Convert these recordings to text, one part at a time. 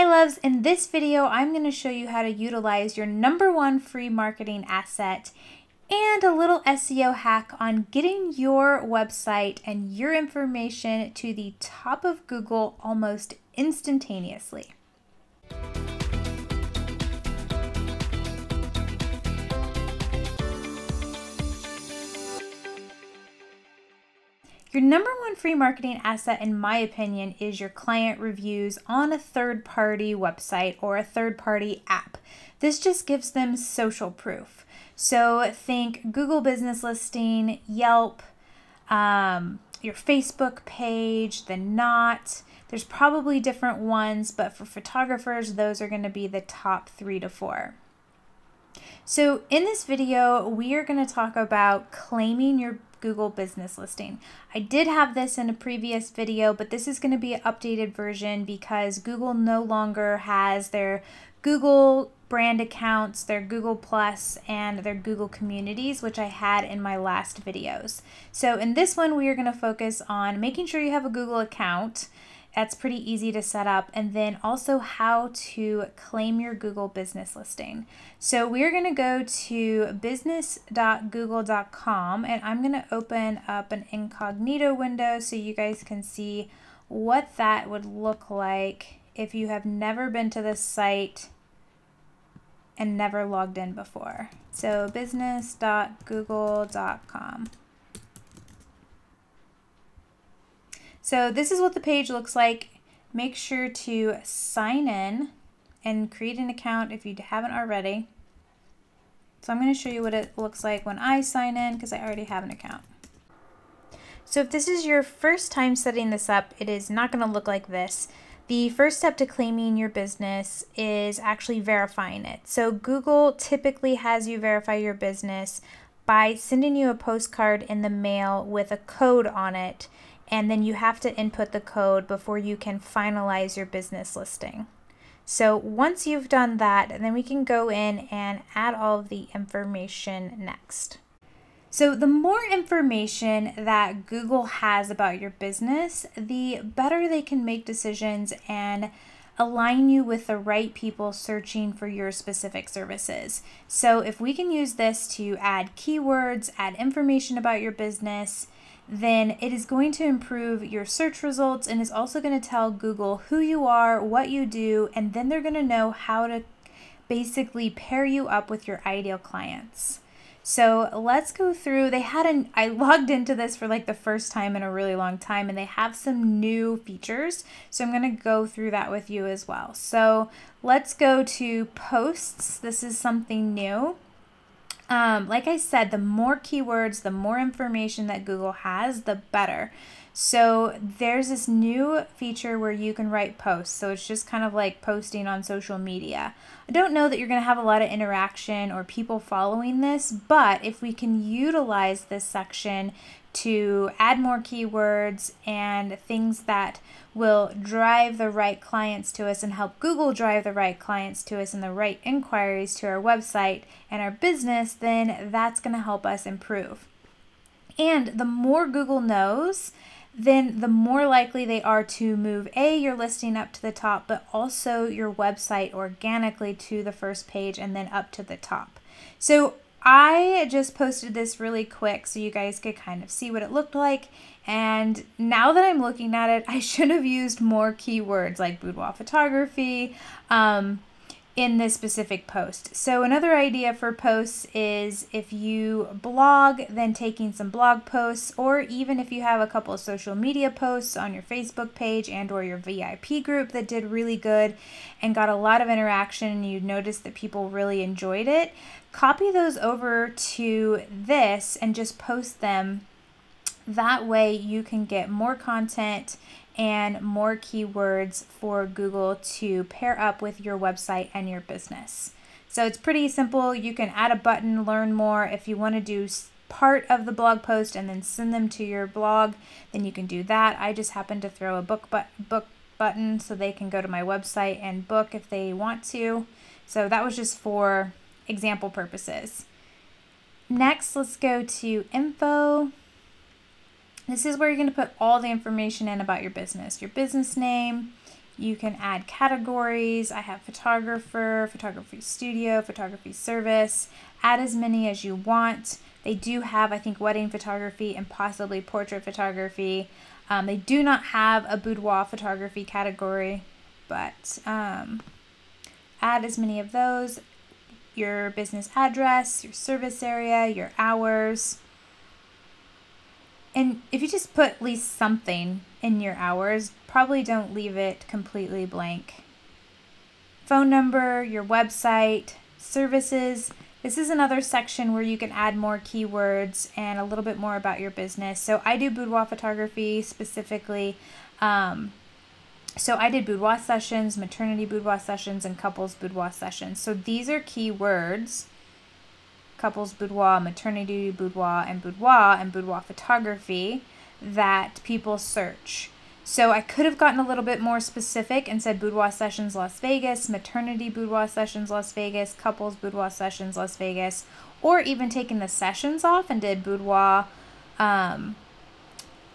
loves, in this video, I'm going to show you how to utilize your #1 free marketing asset and a little SEO hack on getting your website and your information to the top of Google almost instantaneously. Your #1 free marketing asset, in my opinion, is your client reviews on a third-party website or a third-party app. This just gives them social proof. So think Google Business Listing, Yelp, your Facebook page, the Knot. There's probably different ones, but for photographers, those are going to be the top 3 to 4. So in this video, we are going to talk about claiming your Google Business Listing. I did have this in a previous video, but this is going to be an updated version because Google no longer has their Google brand accounts, their Google Plus, and their Google communities, which I had in my last videos. So in this one, we are going to focus on making sure you have a Google account. That's pretty easy to set up, and then also how to claim your Google Business Listing. So we're going to go to business.google.com, and I'm going to open up an incognito window so you guys can see what that would look like if you have never been to this site and never logged in before. So business.google.com. So this is what the page looks like. Make sure to sign in and create an account if you haven't already. So I'm going to show you what it looks like when I sign in because I already have an account. So if this is your first time setting this up, it is not going to look like this. The first step to claiming your business is actually verifying it. So Google typically has you verify your business by sending you a postcard in the mail with a code on it. And then you have to input the code before you can finalize your business listing. So once you've done that, then we can go in and add all of the information next. So the more information that Google has about your business, the better they can make decisions and align you with the right people searching for your specific services. So if we can use this to add keywords, add information about your business, then it is going to improve your search results and is also going to tell Google who you are, what you do, and then they're going to know how to basically pair you up with your ideal clients. So let's go through. I logged into this for like the first time in a really long time, and they have some new features. So I'm going to go through that with you as well. So let's go to posts. This is something new. Like I said, the more keywords, the more information that Google has, the better. So there's this new feature where you can write posts. So it's just kind of like posting on social media. I don't know that you're going to have a lot of interaction or people following this, but if we can utilize this section to add more keywords and things that will drive the right clients to us and help Google drive the right clients to us and the right inquiries to our website and our business, then that's going to help us improve. And the more Google knows, then the more likely they are to move your listing up to the top, but also your website organically to the first page and then up to the top. So I just posted this really quick so you guys could kind of see what it looked like. And now that I'm looking at it, I should have used more keywords like boudoir photography in this specific post. So another idea for posts is if you blog, then taking some blog posts, or even if you have a couple of social media posts on your Facebook page and or your VIP group that did really good and got a lot of interaction and you noticed that people really enjoyed it, copy those over to this and just post them. That way you can get more content and more keywords for Google to pair up with your website and your business. So it's pretty simple. You can add a button, learn more. If you want to do part of the blog post and then send them to your blog, then you can do that. I just happen to throw a book button so they can go to my website and book if they want to. So that was just for example purposes. Next, let's go to info. This is where you're going to put all the information in about your business name, You can add categories. I have photographer, photography studio, photography service. Add as many as you want. They do have, I think, wedding photography and possibly portrait photography. They do not have a boudoir photography category, but add as many of those. Your business address, your service area, your hours. And if you just put at least something in your hours, probably don't leave it completely blank. Phone number, your website, services. This is another section where you can add more keywords and a little bit more about your business. So I do boudoir photography specifically. So I did boudoir sessions, maternity boudoir sessions, and couples boudoir sessions. So these are keywords: couples boudoir, maternity boudoir, and boudoir photography that people search. So I could have gotten a little bit more specific and said boudoir sessions Las Vegas, maternity boudoir sessions Las Vegas, couples boudoir sessions Las Vegas, or even taken the sessions off and did boudoir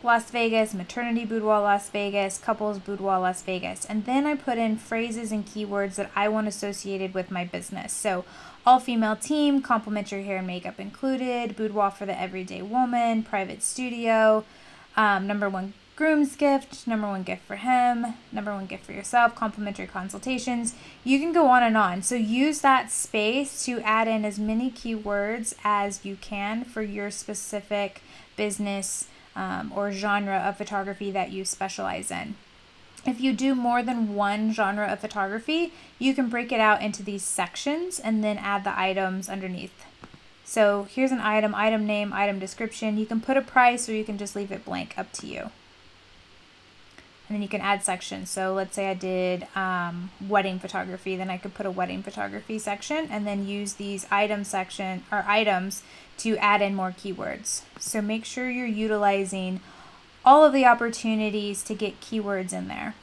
Las Vegas, maternity boudoir Las Vegas, couples boudoir Las Vegas. And then I put in phrases and keywords that I want associated with my business. So all female team, complimentary hair and makeup included, boudoir for the everyday woman, private studio, #1 groom's gift, #1 gift for him, #1 gift for yourself, complimentary consultations. You can go on and on. So use that space to add in as many keywords as you can for your specific business or genre of photography that you specialize in. If you do more than one genre of photography, you can break it out into these sections and then add the items underneath. So here's an item, item name, item description. You can put a price or you can just leave it blank, up to you. And then you can add sections. So let's say I did wedding photography, then I could put a wedding photography section and then use these item section or items to add in more keywords. So make sure you're utilizing all of the opportunities to get keywords in there.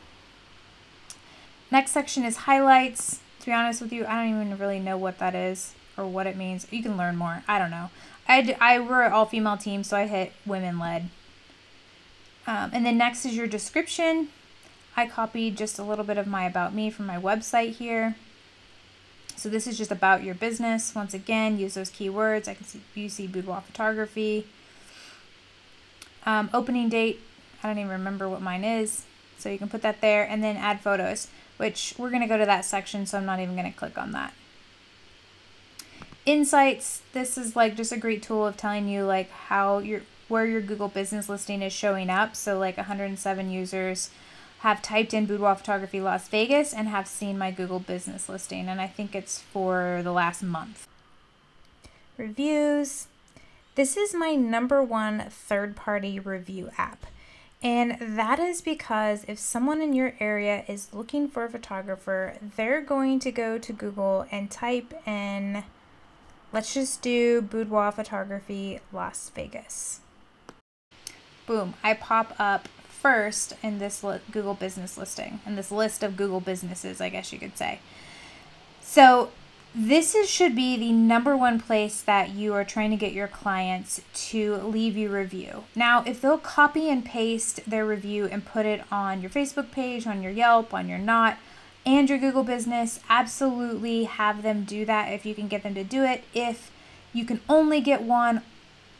Next section is highlights. To be honest with you, I don't even really know what that is or what it means. You can learn more. I don't know. We're an all-female team, so I hit women-led. And then next is your description. I copied just a little bit of my about me from my website here. So this is just about your business. Once again, use those keywords. You see boudoir photography. Opening date, I don't even remember what mine is. So you can put that there and then add photos, which we're going to go to that section, so I'm not even going to click on that. Insights, this is like just a great tool of telling you like where your Google business listing is showing up. So like 107 users have typed in boudoir photography Las Vegas and have seen my Google business listing, and I think it's for the last month. Reviews. This is my #1 third-party review app, and that is because if someone in your area is looking for a photographer, they're going to go to Google and type in, let's just do boudoir photography Las Vegas. Boom, I pop up first in this Google business listing, in this list of Google businesses, I guess you could say. So this should be the #1 place that you are trying to get your clients to leave you a review. Now, if they'll copy and paste their review and put it on your Facebook page, on your Yelp, on your Not, and your Google business, absolutely have them do that if you can get them to do it. If you can only get one,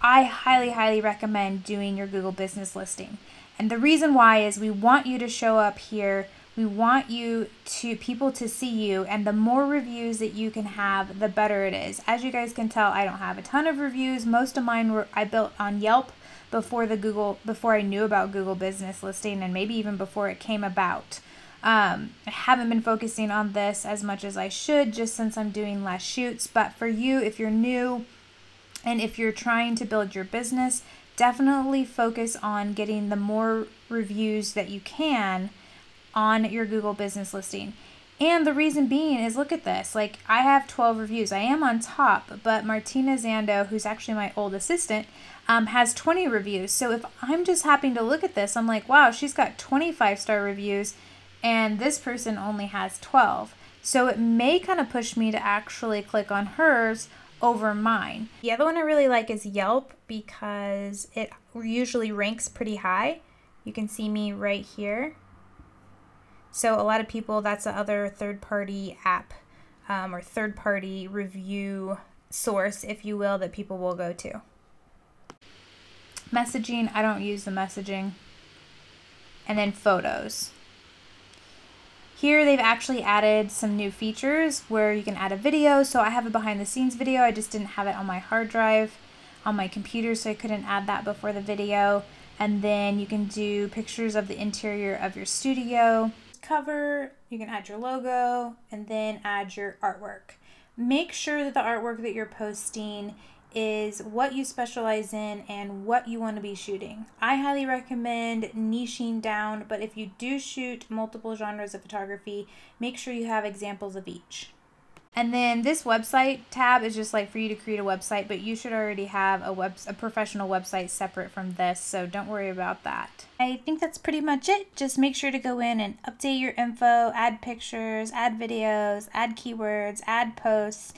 I highly, highly recommend doing your Google business listing. And the reason why is we want you to show up here. We want people to see you, and the more reviews that you can have, the better it is. As you guys can tell, I don't have a ton of reviews. Most of mine I built on Yelp before I knew about Google business listing, and maybe even before it came about. I haven't been focusing on this as much as I should, just since I'm doing less shoots. But for you, if you're new and if you're trying to build your business, definitely focus on getting the more reviews that you can on your Google business listing. And the reason being is, look at this, like I have 12 reviews. I am on top, but Martina Zando, who's actually my old assistant, has 20 reviews. So if I'm just happening to look at this, I'm like, wow, she's got 25-star reviews and this person only has 12. So it may kind of push me to actually click on hers over mine. The other one I really like is Yelp because it usually ranks pretty high. You can see me right here. So a lot of people, that's the other third-party app or third-party review source, if you will, that people will go to. Messaging, I don't use the messaging. And then photos. Here they've actually added some new features where you can add a video. So I have a behind the scenes video. I just didn't have it on my hard drive on my computer, so I couldn't add that before the video. And then you can do pictures of the interior of your studio. Cover, you can add your logo and then add your artwork. Make sure that the artwork that you're posting is what you specialize in and what you want to be shooting. I highly recommend niching down, but if you do shoot multiple genres of photography, make sure you have examples of each. And then this website tab is just like for you to create a website, but you should already have a professional website separate from this, so don't worry about that. I think that's pretty much it. Just make sure to go in and update your info, add pictures, add videos, add keywords, add posts,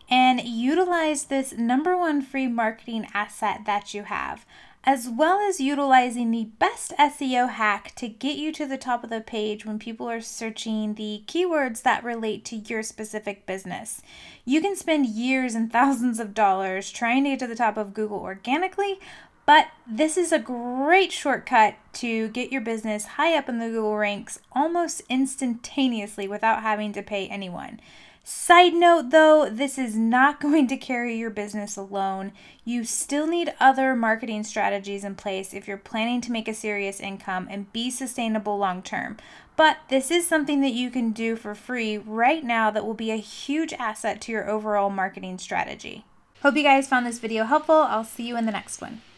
and utilize this #1 free marketing asset that you have, as well as utilizing the best SEO hack to get you to the top of the page when people are searching the keywords that relate to your specific business. You can spend years and thousands of dollars trying to get to the top of Google organically, but this is a great shortcut to get your business high up in the Google ranks almost instantaneously without having to pay anyone. Side note though, this is not going to carry your business alone. You still need other marketing strategies in place if you're planning to make a serious income and be sustainable long term. But this is something that you can do for free right now that will be a huge asset to your overall marketing strategy. Hope you guys found this video helpful. I'll see you in the next one.